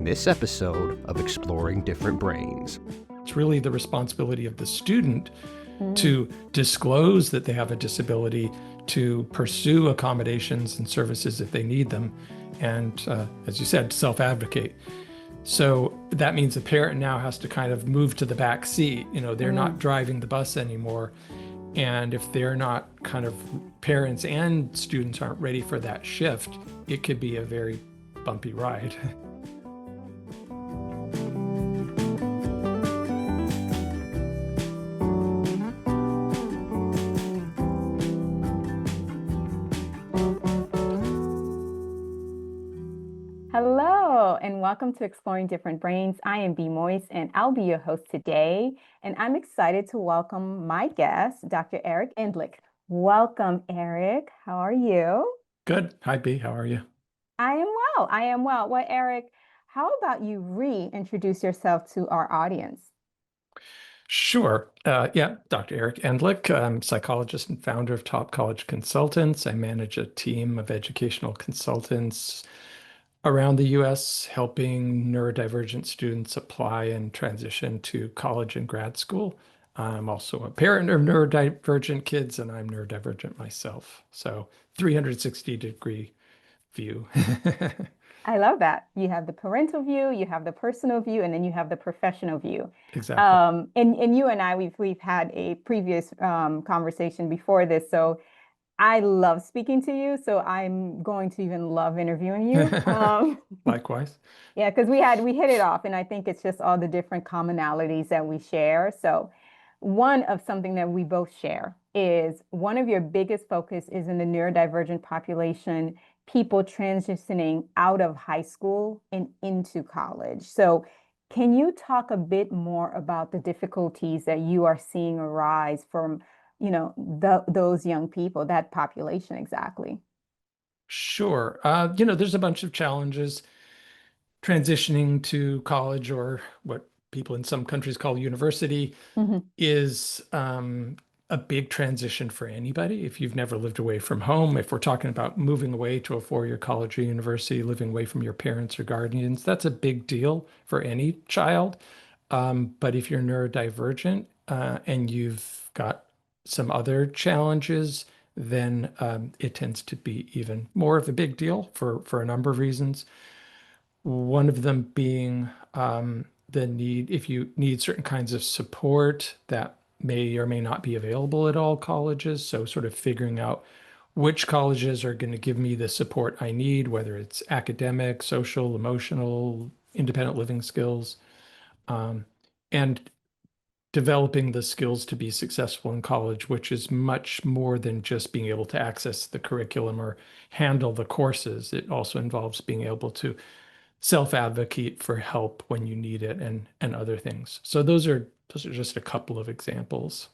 in this episode of Exploring Different Brains. It's really the responsibility of the student Mm. to disclose that they have a disability, to pursue accommodations and services if they need them, and as you said, self-advocate. So that means the parent now has to kind of move to the back seat. They're not driving the bus anymore. And if they're not kind of, parents and students aren't ready for that shift, it could be a very bumpy ride. Hello, and welcome to Exploring Different Brains. I am Bea Moise, and I'll be your host today. And I'm excited to welcome my guest, Dr. Eric Endlich. Welcome, Eric. How are you? Good. Hi, B. How are you? I am well. I am well. Well, Eric, how about you reintroduce yourself to our audience? Sure. Dr. Eric Endlich. I'm a psychologist and founder of Top College Consultants. I manage a team of educational consultants around the U.S., helping neurodivergent students apply and transition to college and grad school. I'm also a parent of neurodivergent kids, and I'm neurodivergent myself. So 360-degree view. I love that. You have the parental view, you have the personal view, and then you have the professional view. Exactly. And you and I, we've had a previous conversation before this, so I love speaking to you. So I'm going to even love interviewing you. Likewise. Yeah, because we hit it off, and I think it's just all the different commonalities that we share. So one of something that we both share is one of your biggest focus is in the neurodivergent population, people transitioning out of high school and into college. So can you talk a bit more about the difficulties that you are seeing arise from, those young people, that population exactly? Sure. There's a bunch of challenges transitioning to college, or what people in some countries call university, is a big transition for anybody. If you've never lived away from home, if we're talking about moving away to a four-year college or university, living away from your parents or guardians, that's a big deal for any child. But if you're neurodivergent and you've got some other challenges, then it tends to be even more of a big deal for a number of reasons. One of them being the need, if you need certain kinds of support that may or may not be available at all colleges. So sort of figuring out which colleges are going to give me the support I need, whether it's academic, social, emotional, independent living skills, and developing the skills to be successful in college, which is much more than just being able to access the curriculum or handle the courses. It also involves being able to self-advocate for help when you need it, and other things. So those are just a couple of examples.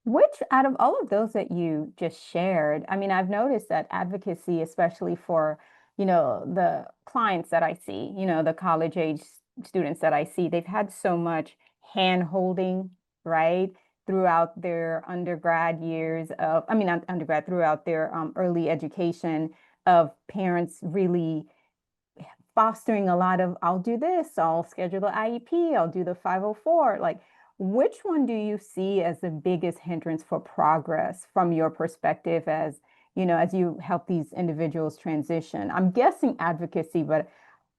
Which out of all of those that you just shared, I mean, I've noticed that advocacy, especially for, the clients that I see, the college age students that I see, they've had so much hand holding, right? Throughout their undergrad years of, I mean, not undergrad, throughout their early education, of parents really fostering a lot of, I'll do this, I'll schedule the IEP, I'll do the 504. Like, which one do you see as the biggest hindrance for progress from your perspective as you help these individuals transition? I'm guessing advocacy, but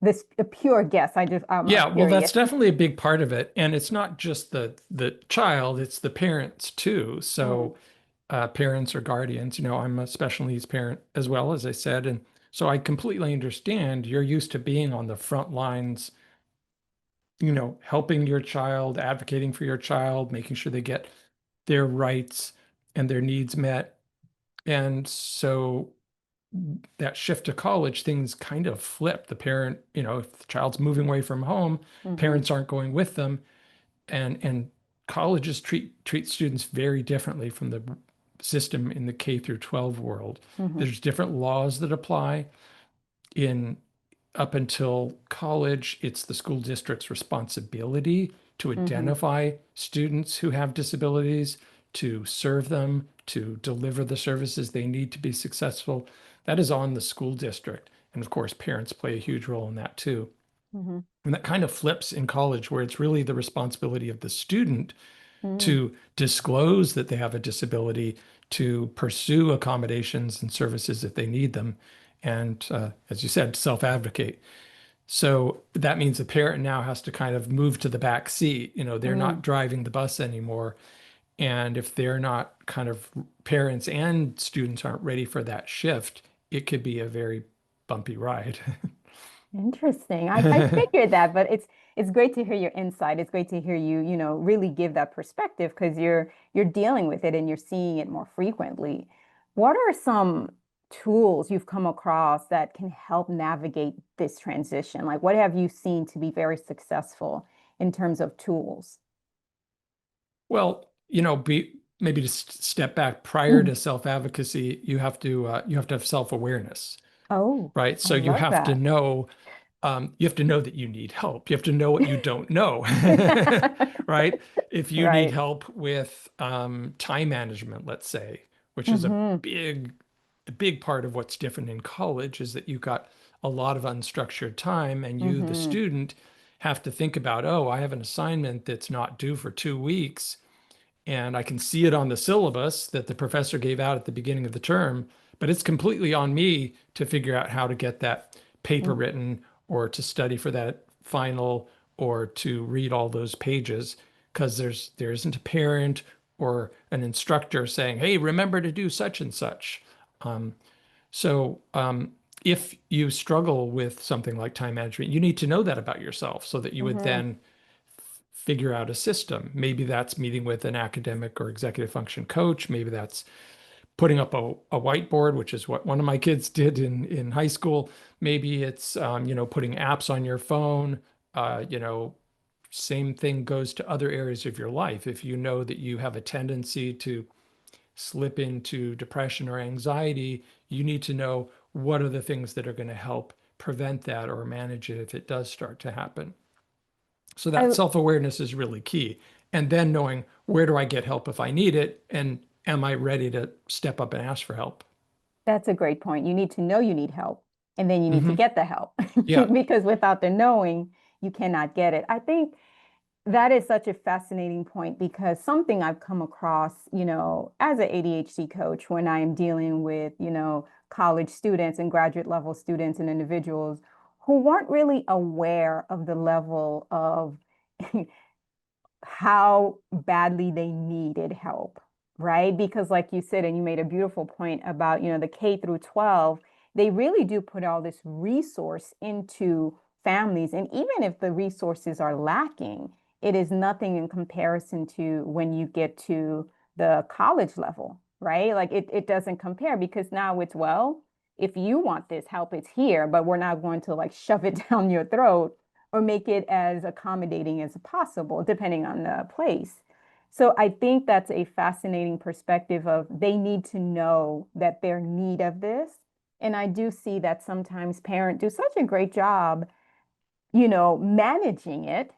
this a pure guess. I'm Yeah, well, that's curious. definitely a big part of it. And it's not just the child, it's the parents too. So parents or guardians, I'm a special needs parent as well, as I said. And so I completely understand you're used to being on the front lines, helping your child, advocating for your child, making sure they get their rights and their needs met. And so that shift to college, things kind of flip. The parent, if the child's moving away from home, parents aren't going with them. And colleges treat students very differently from the system in the K through 12 world. There's different laws that apply. In Up until college, it's the school district's responsibility to identify students who have disabilities, to serve them, to deliver the services they need to be successful. That is on the school district. And of course, parents play a huge role in that too. Hmm. And that kind of flips in college, where it's really the responsibility of the student Mm. to disclose that they have a disability, to pursue accommodations and services if they need them, and as you said, self-advocate. So that means the parent now has to kind of move to the back seat. They're not Mm. driving the bus anymore. And if they're not kind of parents and students aren't ready for that shift, it could be a very bumpy ride. Interesting. I figured that, but it's great to hear your insight. It's great to hear you, really give that perspective because you're dealing with it and you're seeing it more frequently. What are some tools you've come across that can help navigate this transition? Like what have you seen to be very successful in terms of tools? Well, maybe to step back prior Mm. to self-advocacy, you have to have self-awareness, Oh, right? I So you love have to that. know that you need help. You have to know what you don't know, right? If you need Right. help with time management, let's say, which is Hmm. the big part of what's different in college is that you've got a lot of unstructured time, and you, the Hmm. student, have to think about, oh, I have an assignment that's not due for 2 weeks, and I can see it on the syllabus that the professor gave out at the beginning of the term, but it's completely on me to figure out how to get that paper written, or to study for that final, or to read all those pages, because there isn't a parent or an instructor saying, "Hey, remember to do such and such." Um, so if you struggle with something like time management, you need to know that about yourself so that you would Hmm. then figure out a system. Maybe that's meeting with an academic or executive function coach. Maybe that's putting up a whiteboard, which is what one of my kids did in high school. Maybe it's putting apps on your phone. Uh, you know, Same thing goes to other areas of your life. If you know that you have a tendency to slip into depression or anxiety, you need to know what are the things that are going to help prevent that or manage it if it does start to happen. So that I self-awareness is really key. And then knowing, where do I get help if I need it? And am I ready to step up and ask for help? That's a great point. You need to know you need help, and then you need to Hmm. get the help Yeah. because without the knowing, you cannot get it. I think that is such a fascinating point because something I've come across, as an ADHD coach when I am dealing with, college students and graduate level students and individuals who weren't really aware of the level of how badly they needed help, right? Because like you said, and you made a beautiful point about, the K through 12, they really do put all this resource into families. And even if the resources are lacking, it is nothing in comparison to when you get to the college level, right? Like it doesn't compare because now it's, well, if you want this help, it's here, but we're not going to like shove it down your throat or make it as accommodating as possible, depending on the place. So I think that's a fascinating perspective of they need to know that they're in need of this. And I do see that sometimes parents do such a great job, managing it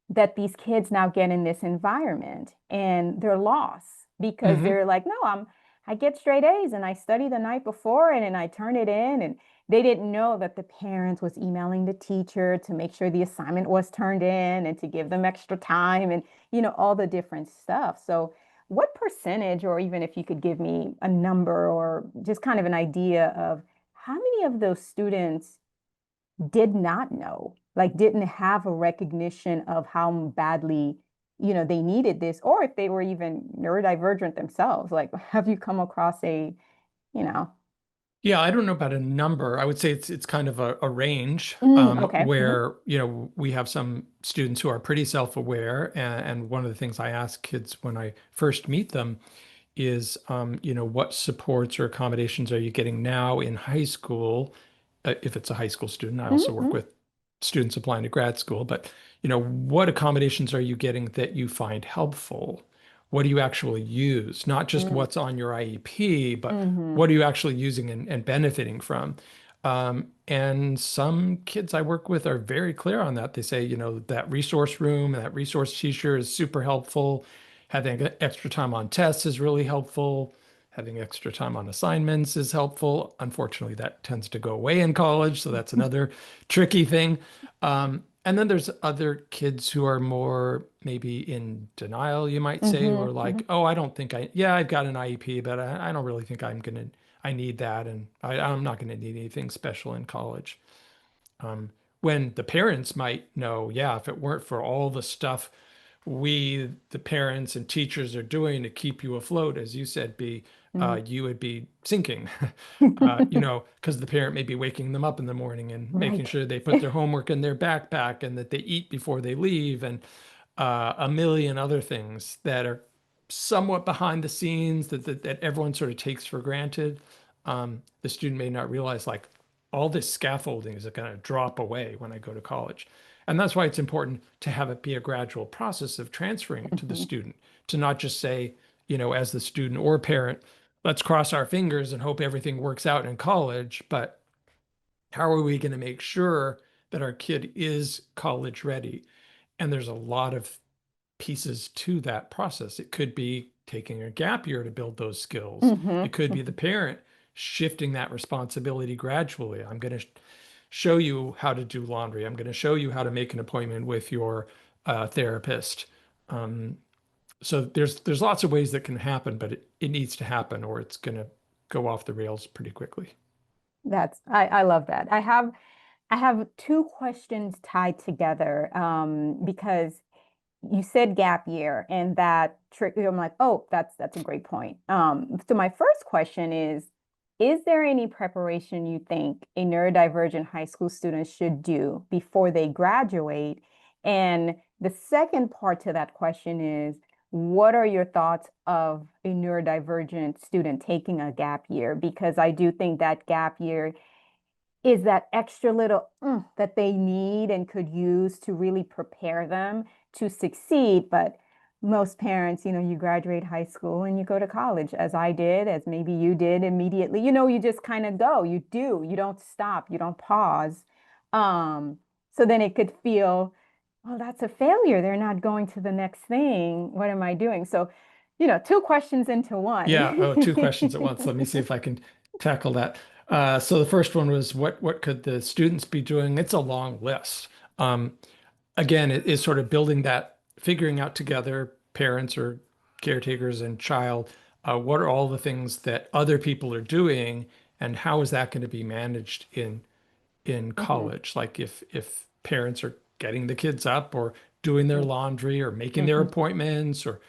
that these kids now get in this environment and they're lost because Hmm. they're like, no, I get straight A's and I study the night before and then I turn it in. And they didn't know that the parents was emailing the teacher to make sure the assignment was turned in and to give them extra time and, all the different stuff. So what percentage, or even if you could give me a number or just kind of an idea of how many of those students did not know, like didn't have a recognition of how badly, they needed this, or if they were even neurodivergent themselves. Like, have you come across you know, Yeah, I don't know about a number. I would say it's kind of a range, okay. Hmm. where we have some students who are pretty self-aware, and one of the things I ask kids when I first meet them is, what supports or accommodations are you getting now in high school? If it's a high school student, I also work Hmm. with students applying to grad school, but what accommodations are you getting that you find helpful? What do you actually use? Not just Hmm. what's on your IEP, but Hmm. what are you actually using and benefiting from? And some kids I work with are very clear on that. They say, that resource room and that resource teacher is super helpful. Having extra time on tests is really helpful. Having extra time on assignments is helpful. Unfortunately, that tends to go away in college, so that's another tricky thing. And then there's other kids who are more maybe in denial, you might say, who are like, oh, I don't think yeah, I've got an IEP, but I don't really think I need that. And I'm not going to need anything special in college. When the parents might know, yeah, if it weren't for all the stuff the parents and teachers are doing to keep you afloat, as you said, you would be sinking, because the parent may be waking them up in the morning and making Right. sure they put their homework in their backpack and that they eat before they leave, and a million other things that are somewhat behind the scenes that everyone sort of takes for granted. The student may not realize, like, all this scaffolding is going to drop away when I go to college. And that's why it's important to have it be a gradual process of transferring it to the student, to not just say, as the student or parent, let's cross our fingers and hope everything works out in college. But how are we going to make sure that our kid is college ready? And there's a lot of pieces to that process. It could be taking a gap year to build those skills. It could be the parent shifting that responsibility gradually. I'm going to show you how to do laundry. I'm going to show you how to make an appointment with your therapist. So there's lots of ways that can happen, but it needs to happen or it's going to go off the rails pretty quickly. I love that. I have two questions tied together because you said gap year and that trick. I'm like, oh, that's a great point. So my first question is there any preparation you think a neurodivergent high school student should do before they graduate? And the second part to that question is, what are your thoughts of a neurodivergent student taking a gap year? Because I do think that gap year is that extra little that they need and could use to really prepare them to succeed. But most parents, you graduate high school and you go to college, as I did, as maybe you did immediately. You just kind of go, you don't stop, you don't pause. So then it could feel, oh, that's a failure. They're not going to the next thing. What am I doing? So, two questions into Yeah. Oh, two questions at one. once. Let me see if I can tackle that. So the first one was what could the students be doing? It's a long list. Again, it is sort of building that, figuring out together, parents or caretakers and child, what are all the things that other people are doing, and how is that going to be managed in college? Like if parents are getting the kids up or doing their laundry or making their appointments or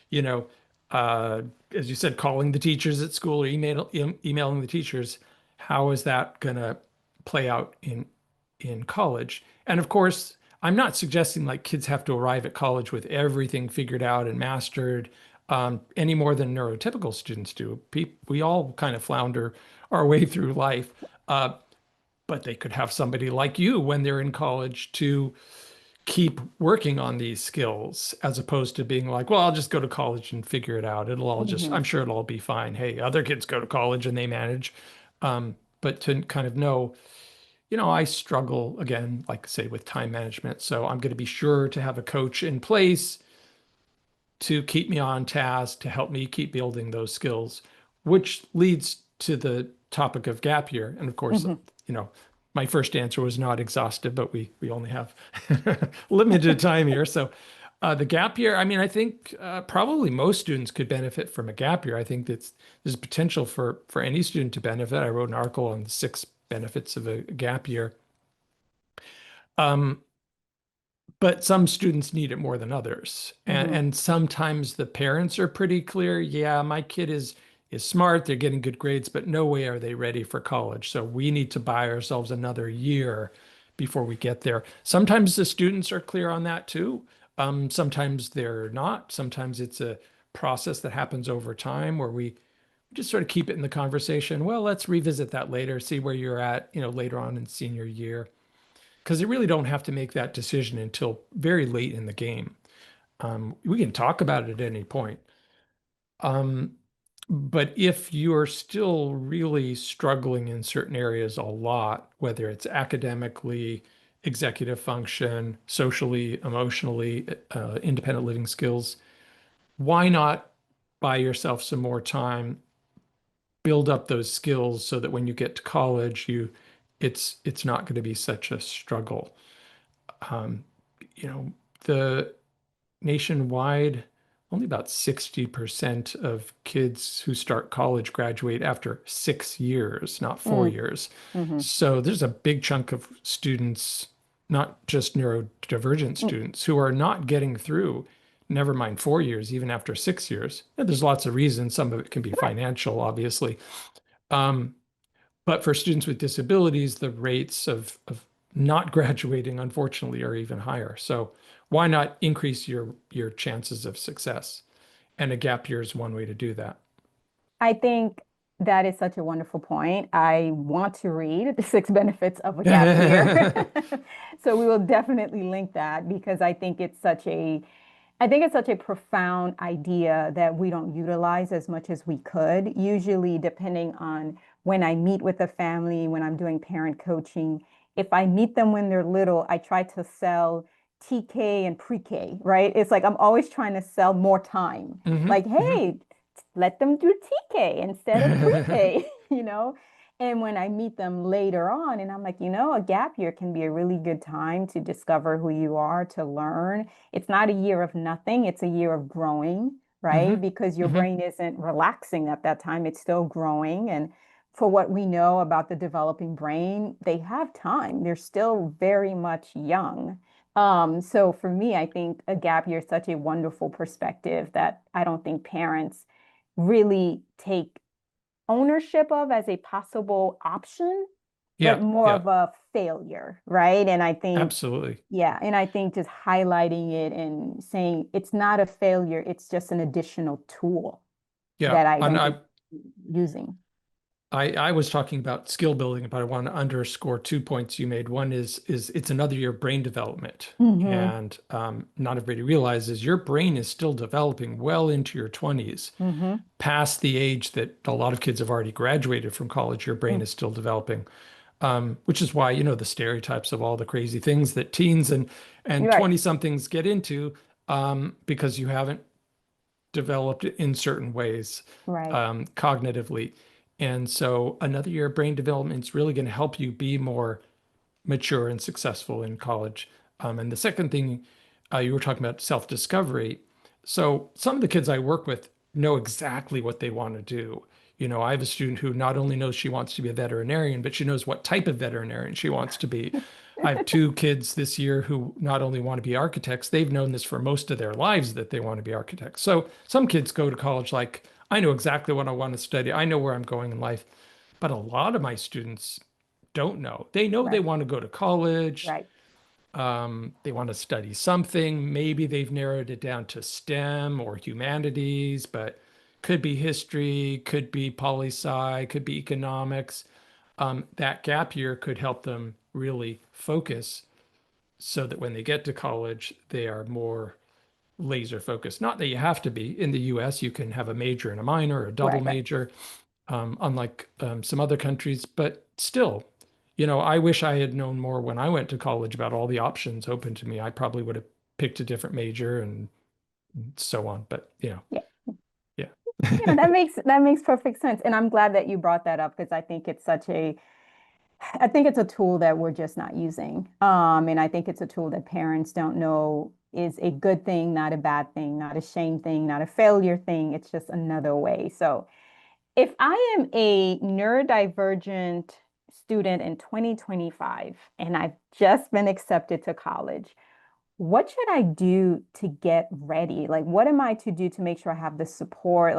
you know, uh, as you said, calling the teachers at school or emailing the teachers, how is that going to play out in college? And of course, I'm not suggesting like kids have to arrive at college with everything figured out and mastered, any more than neurotypical students do. We all kind of flounder our way through life, but they could have somebody like you when they're in college to keep working on these skills as opposed to being like, well, I'll just go to college and figure it out. I'm sure it'll all be fine. Hey, other kids go to college and they manage. But to kind of know, I struggle again, like say with time management. So I'm going to be sure to have a coach in place to keep me on task, to help me keep building those skills, which leads to the topic of gap year. And of course, my first answer was not exhaustive, but we only have limited time here. So the gap year, I mean, I think probably most students could benefit from a gap year. I think there's potential for any student to benefit. I wrote an article on the 6 benefits of a gap year. But some students need it more than others. And sometimes the parents are pretty clear. Yeah, my kid is smart. They're getting good grades, but no way are they ready for college. So we need to buy ourselves another year before we get there. Sometimes the students are clear on that too. Sometimes they're not. Sometimes it's a process that happens over time where we just sort of keep it in the conversation. Well, let's revisit that later, see where you're at, later on in senior year. Because you really don't have to make that decision until very late in the game. We can talk about it at any point. But if you're still really struggling in certain areas a lot, whether it's academically, executive function, socially, emotionally, independent living skills, why not buy yourself some more time build up those skills so that when you get to college, it's not going to be such a struggle. Um, you know, the nationwide, only about 60% of kids who start college graduate after 6 years, not 4 years. Mm-hmm. So there's a big chunk of students, not just neurodivergent Mm, students, who are not getting through, never mind 4 years, even after 6 years. And there's lots of reasons. Some of it can be right. financial, obviously. Um, but for students with disabilities, the rates of not graduating, unfortunately, are even higher. So why not increase your chances of success? And a gap year is one way to do that. I think that is such a wonderful point. I want to read The Six Benefits of a Gap Year. So we will definitely link that because I think it's such a profound idea that we don't utilize as much as we could. Usually, depending on when I meet with a family, when I'm doing parent coaching, if I meet them when they're little, I try to sell TK and pre-K, right? It's like I'm always trying to sell more time. Like, hey, let them do TK instead of pre-K, you know? And when I meet them later on, and I'm like, a gap year can be a really good time to discover who you are, to learn. It's not a year of nothing, it's a year of growing, right? hmm Because your hmm brain isn't relaxing at that time, it's still growing. And for what we know about the developing brain, they have time. They're still very much young. So for me, I think a gap year is such a wonderful perspective that I don't think parents really take ownership of as a possible option, but Yeah, more yeah, of a failure, right? And I think, absolutely. yeah, and I think just highlighting it and saying it's not a failure, it's just an additional tool Yeah. that I And don't think using. I was talking about skill building, but I want to underscore 2 points you made. One is it's another year of brain development. Mm-hmm. And not everybody realizes your brain is still developing well into your 20s. Mm-hmm. Past the age that a lot of kids have already graduated from college, your brain is still developing. Which is why, the stereotypes of all the crazy things that teens and Right, 20 somethings get into, because you haven't developed in certain ways, right, cognitively. And so another year of brain development is really going to help you be more mature and successful in college. And the second thing, you were talking about self-discovery. So some of the kids I work with know exactly what they want to do. I have a student who not only knows she wants to be a veterinarian, but she knows what type of veterinarian she wants to be. I have two kids this year who not only want to be architects, they've known this for most of their lives that they want to be architects. So some kids go to college like, I know exactly what I want to study. I know where I'm going in life. But a lot of my students don't know. They know they right, want to go to college. right, They want to study something. Maybe they've narrowed it down to STEM or humanities, but could be history, could be poli sci, could be economics. That gap year could help them really focus so that when they get to college, they are more laser focused. Not that you have to be. In the US, you can have a major and a minor, or a double right, right. major, unlike some other countries. But still, I wish I had known more when I went to college about all the options open to me. I probably would have picked a different major and so on. But, Yeah. yeah. Yeah, that makes perfect sense. And I'm glad that you brought that up because I think it's a tool that we're just not using. And I think it's a tool that parents don't know is a good thing, not a bad thing, not a shame thing, not a failure thing. It's just another way. So if I am a neurodivergent student in 2025 and I've just been accepted to college, what should I do to get ready? Like, what am I to do to make sure I have the support?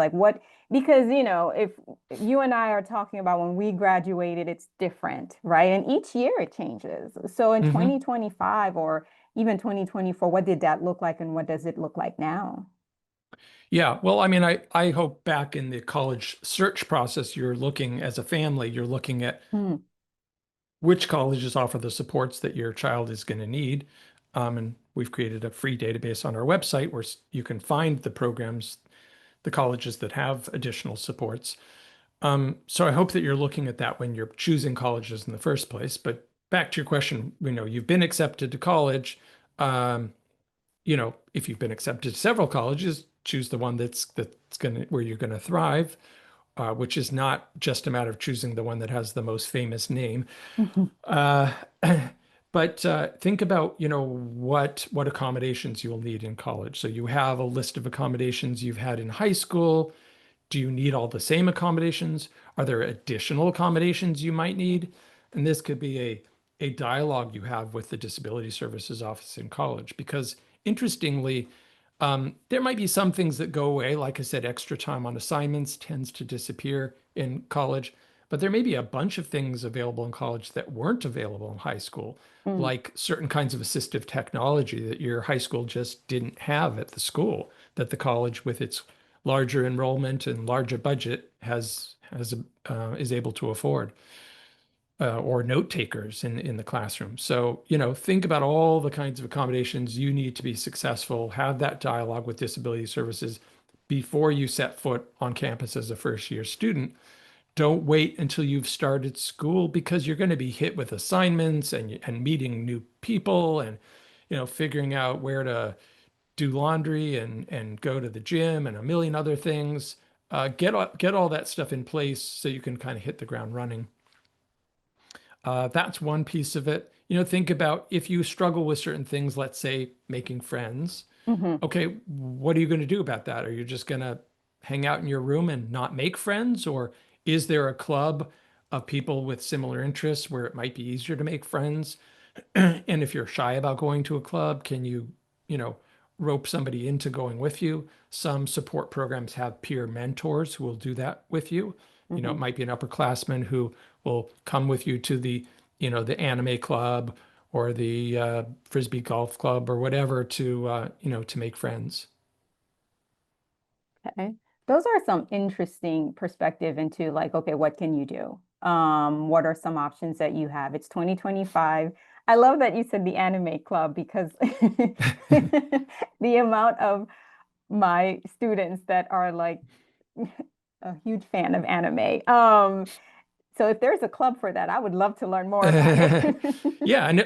Because, if you and I are talking about when we graduated, it's different, right? And each year it changes. So in hmm 2025 or even 2024, what did that look like and what does it look like now? Yeah. Well, I mean, I hope back in the college search process, you're looking as a family, you're looking at Mm, which colleges offer the supports that your child is going to need. And we've created a free database on our website where you can find the programs, the colleges that have additional supports. So I hope that you're looking at that when you're choosing colleges in the first place. But back to your question, you've been accepted to college. Um, if you've been accepted to several colleges, choose the one that's gonna where you're gonna thrive. which is not just a matter of choosing the one that has the most famous name. Mhm. Uh, but think about, what accommodations you'll need in college. So you have a list of accommodations you've had in high school. Do you need all the same accommodations? Are there additional accommodations you might need? And this could be a dialogue you have with the Disability Services Office in college, because interestingly, there might be some things that go away. Like I said, extra time on assignments tends to disappear in college, but there may be a bunch of things available in college that weren't available in high school, Mm, like certain kinds of assistive technology that your high school just didn't have at the school, that the college, with its larger enrollment and larger budget, is able to afford, or note takers in the classroom. So, think about all the kinds of accommodations you need to be successful. Have that dialogue with disability services before you set foot on campus as a first year student. Don't wait until you've started school, because you're going to be hit with assignments and meeting new people, and figuring out where to do laundry and go to the gym and a million other things. Get all that stuff in place so you can kind of hit the ground running. That's one piece of it. Think about if you struggle with certain things, let's say making friends. mhm. Okay, what are you going to do about that? Are you just going to hang out in your room and not make friends? Or is there a club of people with similar interests where it might be easier to make friends? And if you're shy about going to a club, can you know, rope somebody into going with you? Some support programs have peer mentors who will do that with you. It Mhm. might be an upperclassman who will come with you to the anime club or the frisbee golf club or whatever to make friends. Okay. Those are some interesting perspective into like, okay, what can you do? What are some options that you have? It's 2025. I love that you said the anime club because the amount of my students that are like a huge fan of anime. So if there's a club for that, I would love to learn more about it. Yeah, and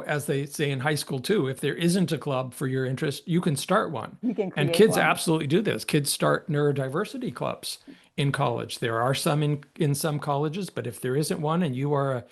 as they say in high school too, if there isn't a club for your interest, you can start one. You can And create kids one. absolutely do this. Kids start neurodiversity clubs in college. There are some in some colleges, but if there isn't one and you are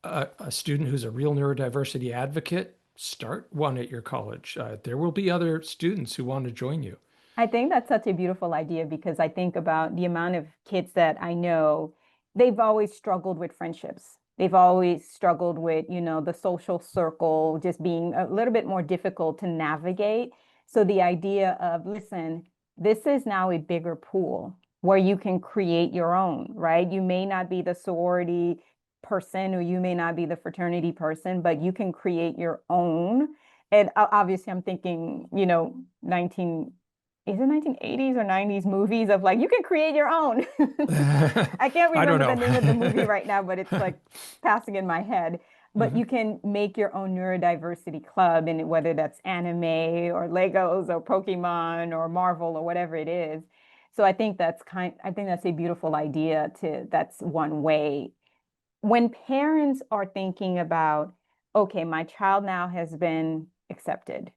a student who's a real neurodiversity advocate, start one at your college. There will be other students who want to join you. I think that's such a beautiful idea because I think about the amount of kids that I know, they've always struggled with friendships. They've always struggled with, the social circle just being a little bit more difficult to navigate. So the idea of, listen, this is now a bigger pool where you can create your own, right? You may not be the sorority person or you may not be the fraternity person, but you can create your own. And obviously, I'm thinking, 19 is it 1980s or 90s movies of like you can create your own. I can't I don't remember the name of the movie know. right now, but it's like passing in my head. But Mhm. you can make your own neurodiversity club, and whether that's anime or Legos or Pokemon or Marvel or whatever it is. So I think that's a beautiful idea that's one way. When parents are thinking about, okay, my child now has been accepted,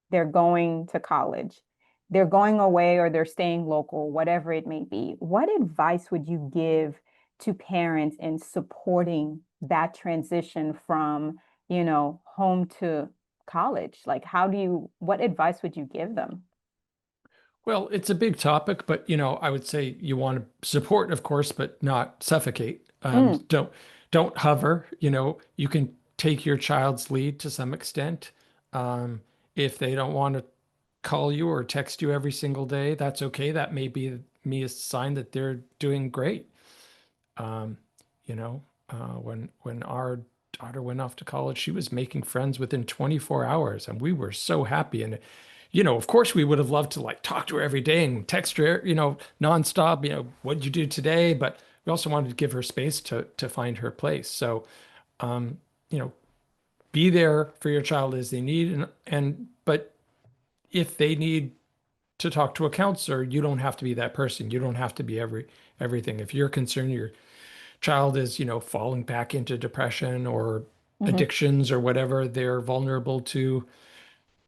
they're going to college, they're going away or they're staying local, whatever it may be. What advice would you give to parents in supporting that transition from, home to college? Like, what advice would you give them? Well, it's a big topic, but I would say you want to support, of course, but not suffocate. Mm, Don't hover. You can take your child's lead to some extent. If they don't want to call you or text you every single day, that's okay. That may be me a sign that they're doing great. Um, when our daughter went off to college, she was making friends within 24 hours, and we were so happy. And of course, we would have loved to like talk to her every day and text her, nonstop. What did you do today? But we also wanted to give her space to find her place. So, um, you know, be there for your child as they need, and but if they need to talk to a counselor, you don't have to be that person. You don't have to be everything. If you're concerned your child is, falling back into depression or mhm. addictions or whatever they're vulnerable to,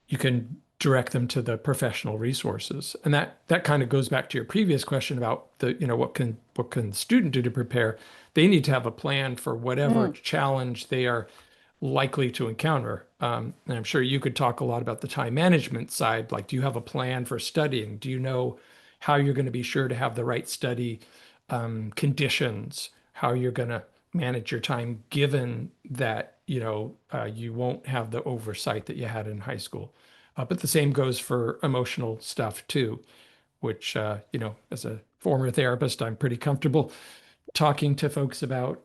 you can direct them to the professional resources. And that kind of goes back to your previous question about the, what can the student do to prepare? They need to have a plan for whatever challenge they are likely to encounter. And I'm sure you could talk a lot about the time management side. Like, do you have a plan for studying? Do you know how you're going to be sure to have the right study conditions? How you're going to manage your time given that, you won't have the oversight that you had in high school. But the same goes for emotional stuff too, which, as a former therapist, I'm pretty comfortable talking to folks about,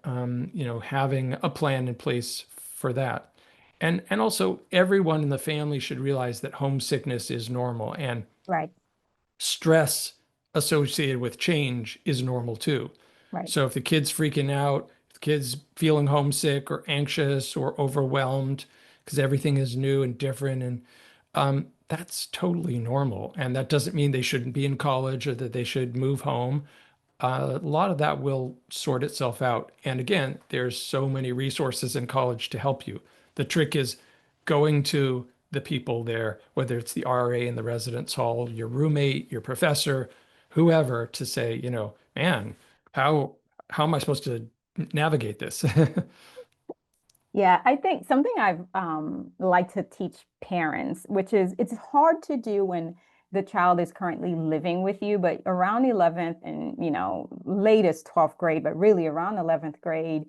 having a plan in place for that. And also everyone in the family should realize that homesickness is normal, and Right, stress associated with change is normal too. right. So if the kid's freaking out, if the kid's feeling homesick or anxious or overwhelmed because everything is new and different, and that's totally normal. And that doesn't mean they shouldn't be in college or that they should move home. A lot of that will sort itself out. And again, there's so many resources in college to help you. The trick is going to the people there, whether it's the RA in the residence hall, your roommate, your professor, whoever, to say, man, how am I supposed to navigate this? Yeah, I think something I've like to teach parents, which is it's hard to do when the child is currently living with you, but around 11th and, latest 12th grade, but really around 11th grade,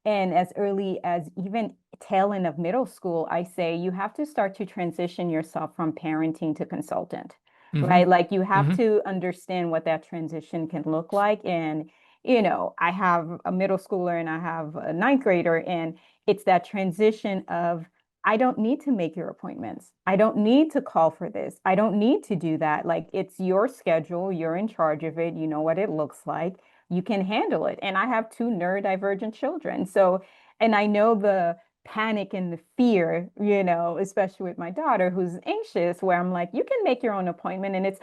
and as early as even tail end of middle school, I say you have to start to transition yourself from parenting to consultant, Hmm. right? Like you have Hmm. to understand what that transition can look like. And, I have a middle schooler and I have a ninth grader, and it's that transition of, I don't need to make your appointments. I don't need to call for this. I don't need to do that. Like, it's your schedule. You're in charge of it. You know what it looks like. You can handle it. And I have two neurodivergent children. So, and I know the panic and the fear, especially with my daughter who's anxious, where I'm like, you can make your own appointment. And it's,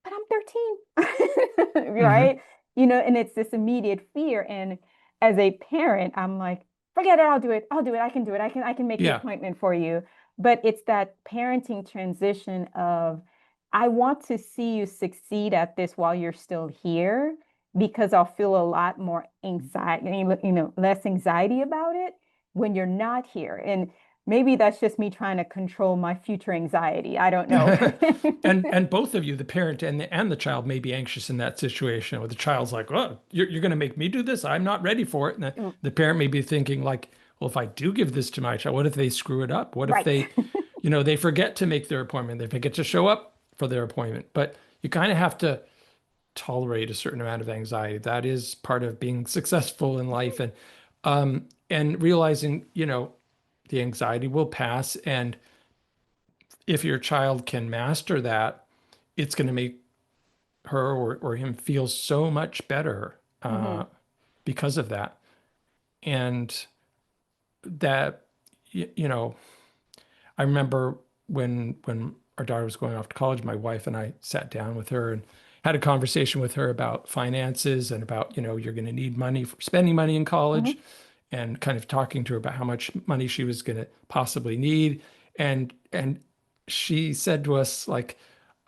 but I'm 13, Hmm. right? And it's this immediate fear. And as a parent, I'm like, forget it, I'll do it. I'll do it. I can do it. I can make the Yeah. appointment for you. But it's that parenting transition of, I want to see you succeed at this while you're still here, because I'll feel a lot more anxiety, less anxiety about it when you're not here. And maybe that's just me trying to control my future anxiety. I don't know. And both of you, the parent and the child, may be anxious in that situation where the child's like, "Oh, you're going to make me do this? I'm not ready for it." And the parent may be thinking like, "Well, if I do give this to my child, what if they screw it up? What if Right. they forget to make their appointment? They forget to show up for their appointment?" But you kind of have to tolerate a certain amount of anxiety. That is part of being successful in life, and realizing, the anxiety will pass, and if your child can master that, it's going to make her or him feel so much better Hmm. because of that. And that, I remember when our daughter was going off to college, my wife and I sat down with her and had a conversation with her about finances and about, you're going to need money for spending money in college, Hmm. and kind of talking to her about how much money she was going to possibly need. And she said to us like,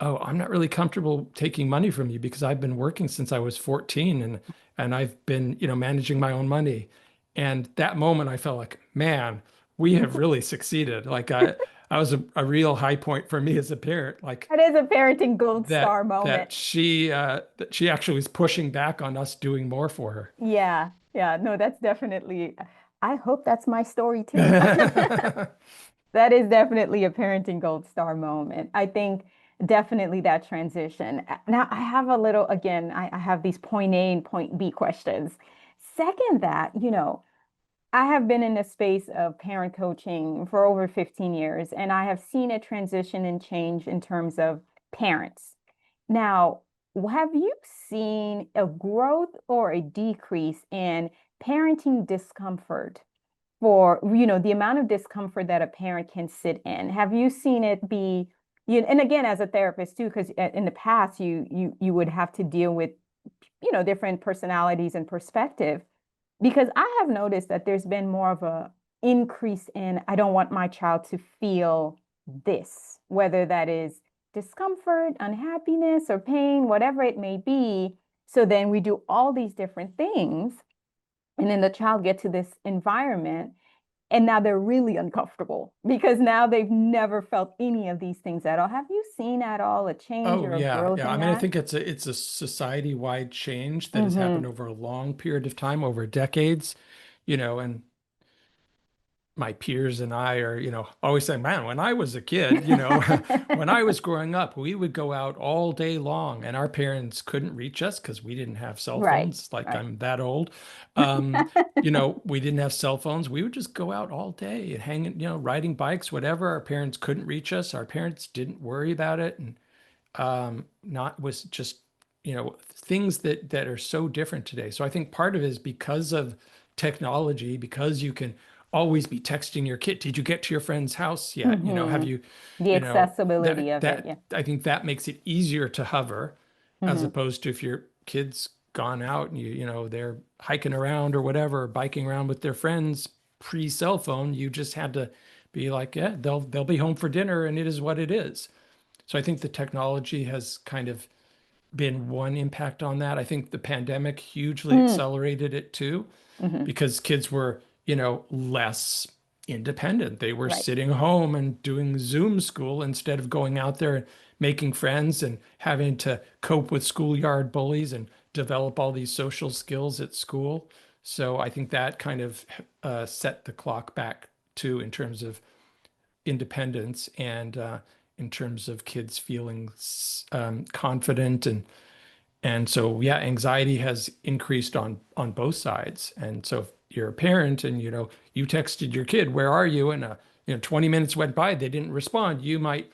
"Oh, I'm not really comfortable taking money from you because I've been working since I was 14, and I've been, managing my own money." And that moment I felt like, man, we have really succeeded. Like I was a real high point for me as a parent, like That is a parenting gold that star moment. that she actually was pushing back on us doing more for Yeah. Yeah. No, that's definitely, I hope that's my story too. her. That is definitely a parenting gold star moment. I think definitely that transition. Now, I have a little, again, I have these point A and point B questions. Second, that, I have been in the space of parent coaching for over 15 years, and I have seen a transition and change in terms of parents. Now, have you seen a growth or a decrease in parenting discomfort for, the amount of discomfort that a parent can sit in? Have you seen it be, and again, as a therapist too, because in the past you would have to deal with, different personalities and perspective, because I have noticed that there's been more of a increase in, I don't want my child to feel this, whether that is discomfort, unhappiness, or pain, whatever it may be. So then we do all these different things, and then the child gets to this environment, and now they're really uncomfortable because now they've never felt any of these things at all. Have you seen at all a change Oh or a yeah, growth yeah. I in mean, I that? think it's a society-wide change that has Mm-hmm. happened over a long period of time, over decades, and my peers and I are, always saying, man, when I was a kid, when I was growing up, we would go out all day long and our parents couldn't reach us because we didn't have cell Right, phones. Like right. I'm that old. We didn't have cell phones. We would just go out all day and hang, riding bikes, whatever. Our parents couldn't reach us. Our parents didn't worry about it. And not was just things that are so different today. So I think part of it is because of technology, because you can always be texting your kid, did you get to your friend's house yet? Have Mm-hmm. you, The accessibility that of it, yeah. I think that makes it easier to hover, as Mm-hmm. opposed to if your kid's gone out and they're hiking around or whatever, biking around with their friends pre-cell phone, you just had to be like, yeah, they'll be home for dinner and it is what it is. So I think the technology has kind of been one impact on that. I think the pandemic hugely accelerated it too, Mm-hmm. because kids were, less independent. They were Right. sitting home and doing Zoom school instead of going out there and making friends and having to cope with schoolyard bullies and develop all these social skills at school. So I think that kind of set the clock back too in terms of independence and in terms of kids feeling confident and so yeah, anxiety has increased on both sides. And so if you're a parent and you texted your kid, "Where are you?" and 20 minutes went by, they didn't respond, you might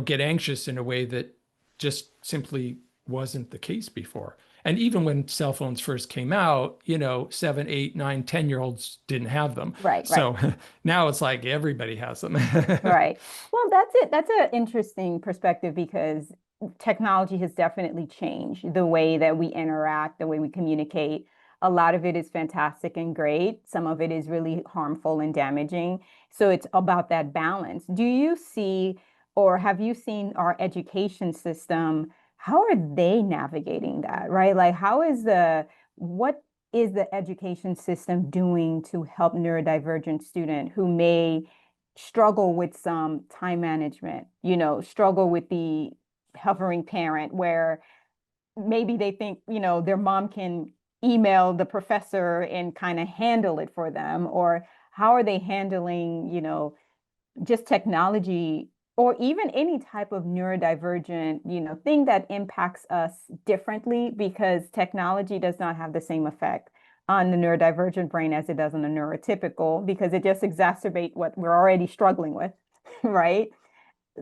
get anxious in a way that just simply wasn't the case before. And even when cell phones first came out, 7, 8, 9, 10-year-olds didn't have them. Right, right. So now it's like everybody has them. Right. Well, that's it. That's an interesting perspective because technology has definitely changed the way that we interact, the way we communicate. A lot of it is fantastic and great. Some of it is really harmful and damaging. So it's about that balance. Do you see, or have you seen our education system? How are they navigating that, right? Like, what is the education system doing to help neurodivergent student who may struggle with some time management, struggle with the hovering parent where maybe they think, their mom can email the professor and kind of handle it for them, or how are they handling, just technology or even any type of neurodivergent, thing that impacts us differently because technology does not have the same effect on the neurodivergent brain as it does on the neurotypical because it just exacerbates what we're already struggling with, right?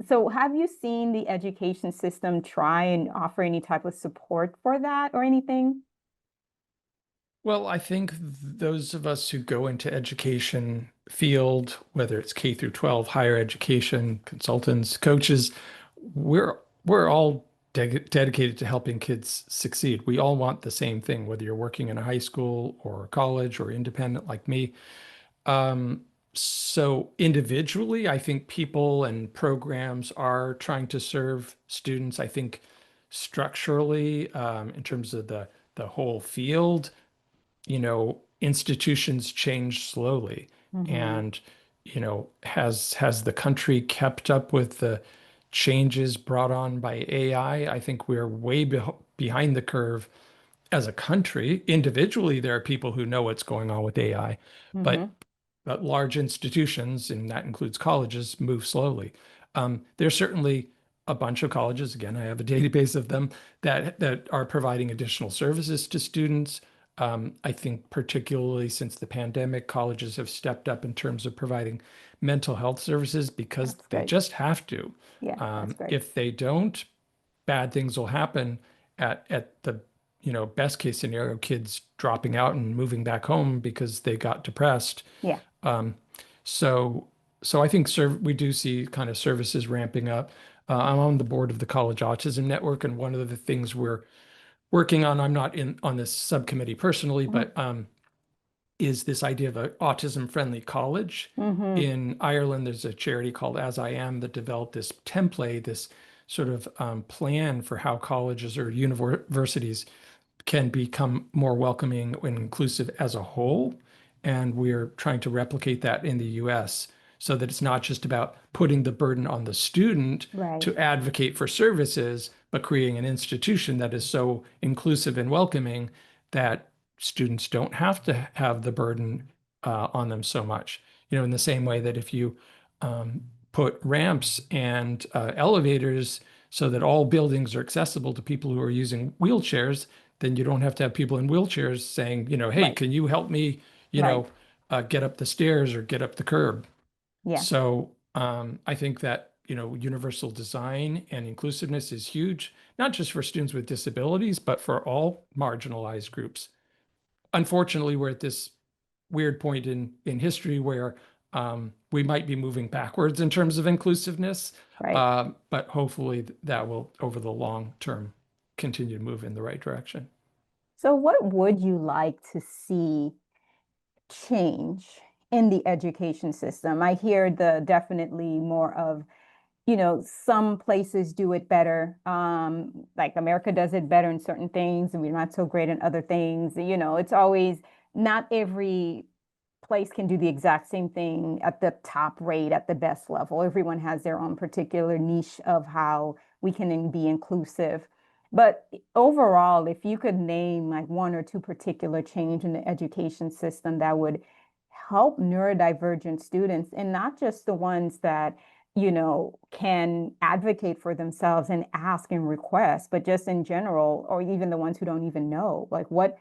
So have you seen the education system try and offer any type of support for that or anything? Well, I think those of us who go into education field, whether it's K through 12, higher education, consultants, coaches, we're all dedicated to helping kids succeed. We all want the same thing, whether you're working in a high school or college or independent like me. Um, so individually, I think people and programs are trying to serve students. I think structurally, in terms of the whole field, institutions change slowly. Mm-hmm. And, has the country kept up with the changes brought on by AI? I think we're way behind the curve as a country. Individually, there are people who know what's going on with AI, Mm-hmm. but large institutions, and that includes colleges, move slowly. There's certainly a bunch of colleges, again, I have a database of them, that are providing additional services to students. I think particularly since the pandemic, colleges have stepped up in terms of providing mental health services because That's they great. just have to. Yeah, that's great. If they don't, bad things will happen at the best case scenario, kids dropping out and moving back home because they got depressed. Yeah. Um, so so I think we do see kind of services ramping up. I'm on the board of the College Autism Network, and one of the things we're working on, I'm not in on this subcommittee personally, Mhm. but is this idea of an autism-friendly college. In Ireland, there's a charity called As I Am that developed this template, this sort of plan for how colleges or universities can become more welcoming and inclusive as a whole. And we're trying to replicate that in the US so that it's not just about putting the burden on the student to advocate for services, but creating an institution that is so inclusive and welcoming that students don't have to have the burden on them so much. In the same way that if you put ramps and elevators so that all buildings are accessible to people who are using wheelchairs, then you don't have to have people in wheelchairs saying, hey, can you help me, get up the stairs or get up the curb? Yeah. So I think that, universal design and inclusiveness is huge, not just for students with disabilities, but for all marginalized groups. Unfortunately, we're at this weird point in history where we might be moving backwards in terms of inclusiveness, but hopefully that will, over the long term, continue to move in the right direction. So what would you like to see change in the education system? I hear definitely more of, some places do it better. Like America does it better in certain things, and we're not so great in other things. It's always not every place can do the exact same thing at the top rate, at the best level. Everyone has their own particular niche of how we can be inclusive. But overall, if you could name like one or two particular change in the education system that would help neurodivergent students, and not just the ones that can advocate for themselves and ask and request, but just in general, or even the ones who don't even know, like what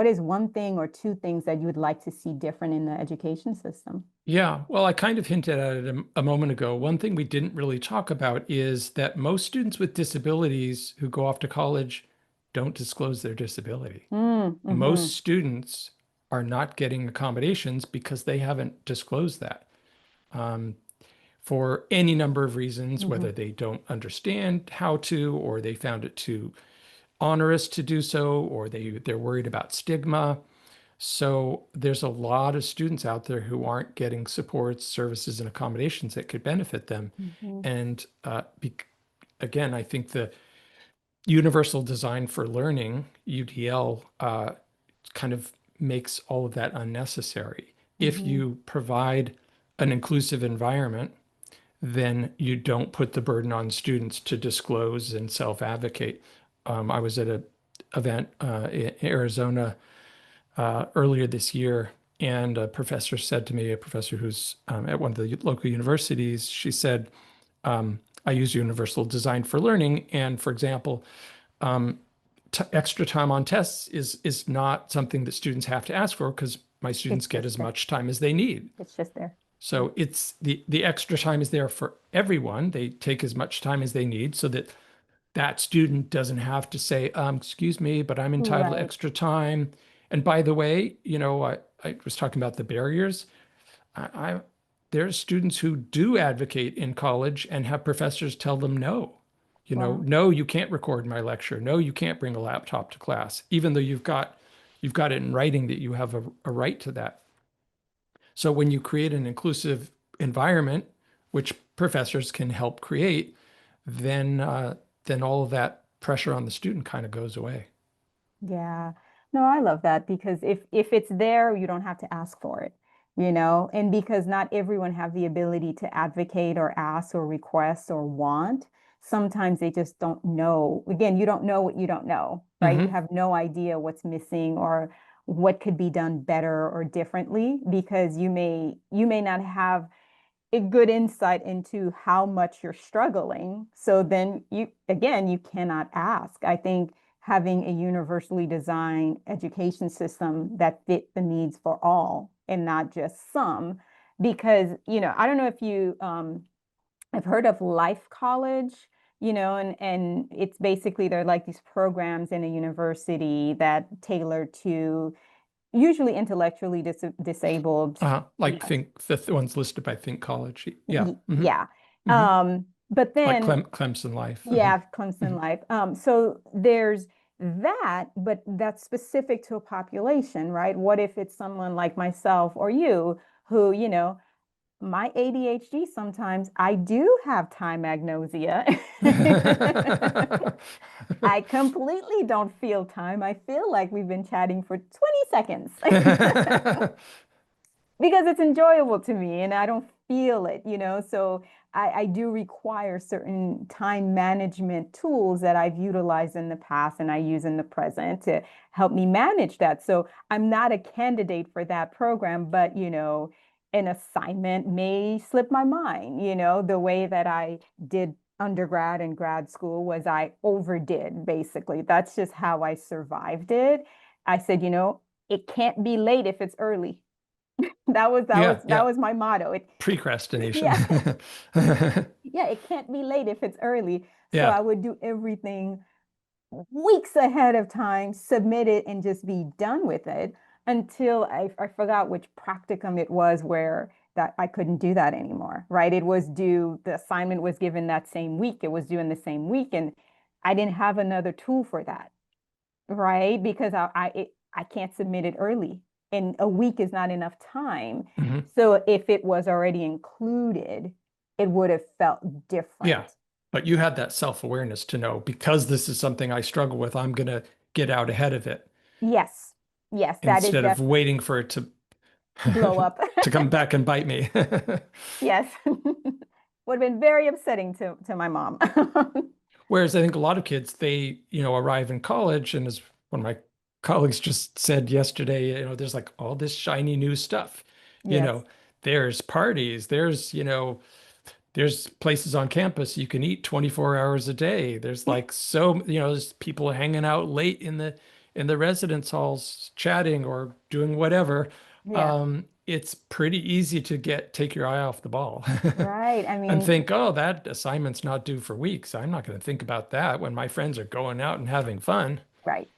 is one thing or two things that you would like to see different in the education system? Yeah, well, I kind of hinted at it a moment ago. One thing we didn't really talk about is that most students with disabilities who go off to college don't disclose their disability. Most students are not getting accommodations because they haven't disclosed that. For any number of reasons, whether they don't understand how to, or they found it too onerous to do so, or they're worried about stigma. So there's a lot of students out there who aren't getting supports, services, and accommodations that could benefit them. And again, I think the Universal Design for Learning, UDL, kind of makes all of that unnecessary. If you provide an inclusive environment, then you don't put the burden on students to disclose and self-advocate. I was at an event in Arizona earlier this year, and a professor said to me, a professor who's at one of the local universities, she said, I use Universal Design for Learning, and for example, extra time on tests is not something that students have to ask for because my students get as much time as they need. It's just there. So it's the extra time is there for everyone. They take as much time as they need so that that student doesn't have to say, excuse me, but I'm entitled to extra time. And by the way, I was talking about the barriers. There's students who do advocate in college and have professors tell them no. No, you can't record my lecture. No, you can't bring a laptop to class, even though you've got it in writing that you have a right to that. So when you create an inclusive environment, which professors can help create, then all of that pressure on the student kind of goes away. Yeah. No, I love that because if it's there, you don't have to ask for it, and because not everyone have the ability to advocate or ask or request or want, sometimes they just don't know. Again, you don't know what you don't know, right? You have no idea what's missing or what could be done better or differently because you may not have a good insight into how much you're struggling. So then you cannot ask. I think having a universally designed education system that fit the needs for all and not just some, because, I don't know if you, I've heard of Life College, and it's basically, they're like these programs in a university that tailor to usually intellectually disabled. Like Think, the ones listed by Think College. Yeah. Yeah. But then like Clemson Life. Yeah, Clemson Life. So there's but that's specific to a population, right? What if it's someone like myself or you who, my ADHD, sometimes I do have time agnosia. I completely don't feel time. I feel like we've been chatting for 20 seconds because it's enjoyable to me and I don't feel it, So I do require certain time management tools that I've utilized in the past and I use in the present to help me manage that. So I'm not a candidate for that program, but an assignment may slip my mind, the way that I did undergrad and grad school was I overdid, basically. That's just how I survived it. I said, it can't be late if it's early. That was Yeah. my motto. Precrastination. Yeah. Yeah, it can't be late if it's early. So Yeah. I would do everything weeks ahead of time, submit it, and just be done with it until I forgot which practicum it was where that I couldn't do that anymore, right? It was due, the assignment was given that same week. It was due in the same week, and I didn't have another tool for that, right? Because I can't submit it early, and a week is not enough time. Mhm. So if it was already included, it would have felt different. Yeah. But you had that self-awareness to know because this is something I struggle with, I'm going to get out ahead of it Yes. Yes, that is instead of waiting for it to blow up. to come back and bite me. Yes. Would have been very upsetting to my mom. Whereas I think a lot of kids, they, arrive in college, and as one of my colleagues just said yesterday, there's like all this shiny new stuff. You Yes. know, there's parties, there's places on campus you can eat 24 hours a day. There's like there's people hanging out late in the residence halls chatting or doing whatever. Yeah. It's pretty easy to take your eye off the ball Right. I and mean, think, oh, that assignment's not due for weeks. I'm not going to think about that when my friends are going out and having fun. right.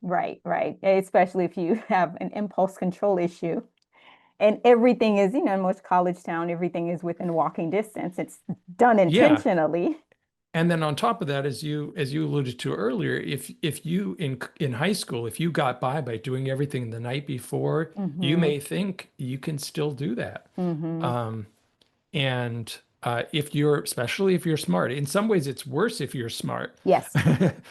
Right. Right. Especially if you have an impulse control issue. And everything is, in most college town, everything is within walking distance. It's done Yeah. intentionally. And then on top of that, as you alluded to earlier, if you in high school, if you got by doing everything the night before, you Mm-hmm. may think you can still do that. Mm-hmm. Um, and especially if you're smart, in some ways it's worse if you're smart Yes.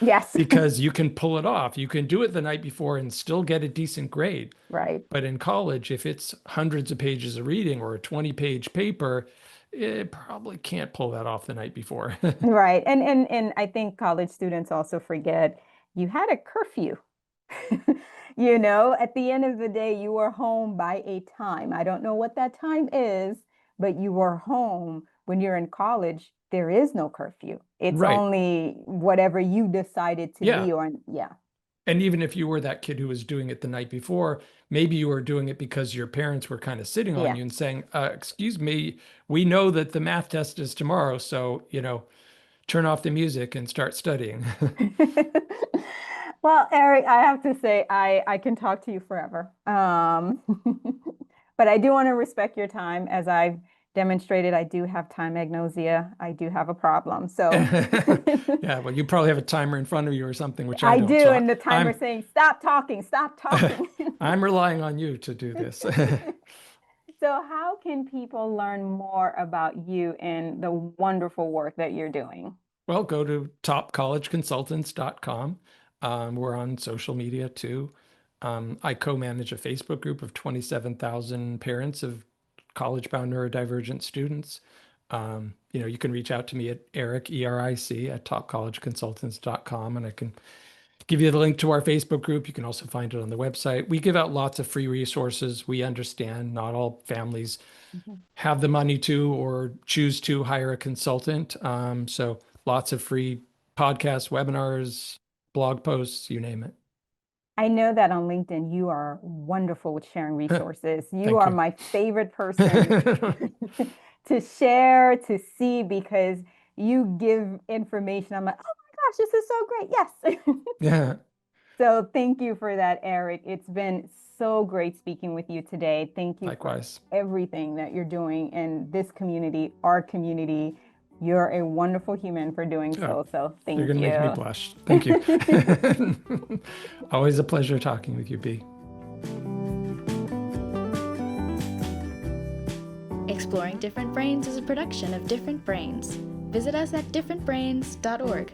Yes. because you can pull it off. You can do it the night before and still get a decent grade. Right. But in college, if it's hundreds of pages of reading or a 20-page paper, it probably can't pull that off the night before. Right. And I think college students also forget you had a curfew. At the end of the day, you were home by a time. I don't know what that time is, but you were home. When you're in college, there is no curfew. It's Right. only whatever you decided to Yeah. be, or yeah. And even if you were that kid who was doing it the night before, maybe you were doing it because your parents were kind of sitting on Yeah. you and saying, excuse me, we know that the math test is tomorrow, so, turn off the music and start studying. Well, Eric, I have to say, I can talk to you forever. But I do want to respect your time. As I've demonstrated, I do have time agnosia. I do have a problem. So Yeah, well, you probably have a timer in front of you or something, which I I don't. do. So And the timer I'm saying, stop talking, stop talking. I'm relying on you to do this. So how can people learn more about you and the wonderful work that you're doing? Well, go to topcollegeconsultants.com. We're on social media too. I co-manage a Facebook group of 27,000 parents of college-bound neurodivergent students. You can reach out to me at Eric, ERIC, at topcollegeconsultants.com, and I can give you the link to our Facebook group. You can also find it on the website. We give out lots of free resources. We understand not all families Mhm. have the money to or choose to hire a consultant. So lots of free podcasts, webinars, blog posts, you name it. I know that on LinkedIn, you are wonderful with sharing resources. You Thank are you. my favorite person to share, to see, because you give information. I'm like, oh my gosh, this is so great. Yes. Yeah, So thank you for that, Eric. It's been so great speaking with you today. Thank you for likewise. everything that you're doing in this community, our community. You're a wonderful human for doing so. So thank you. You're going to make me blush. Thank you. Always a pleasure talking with you, Bea. Exploring Different Brains is a production of Different Brains. Visit us at differentbrains.org.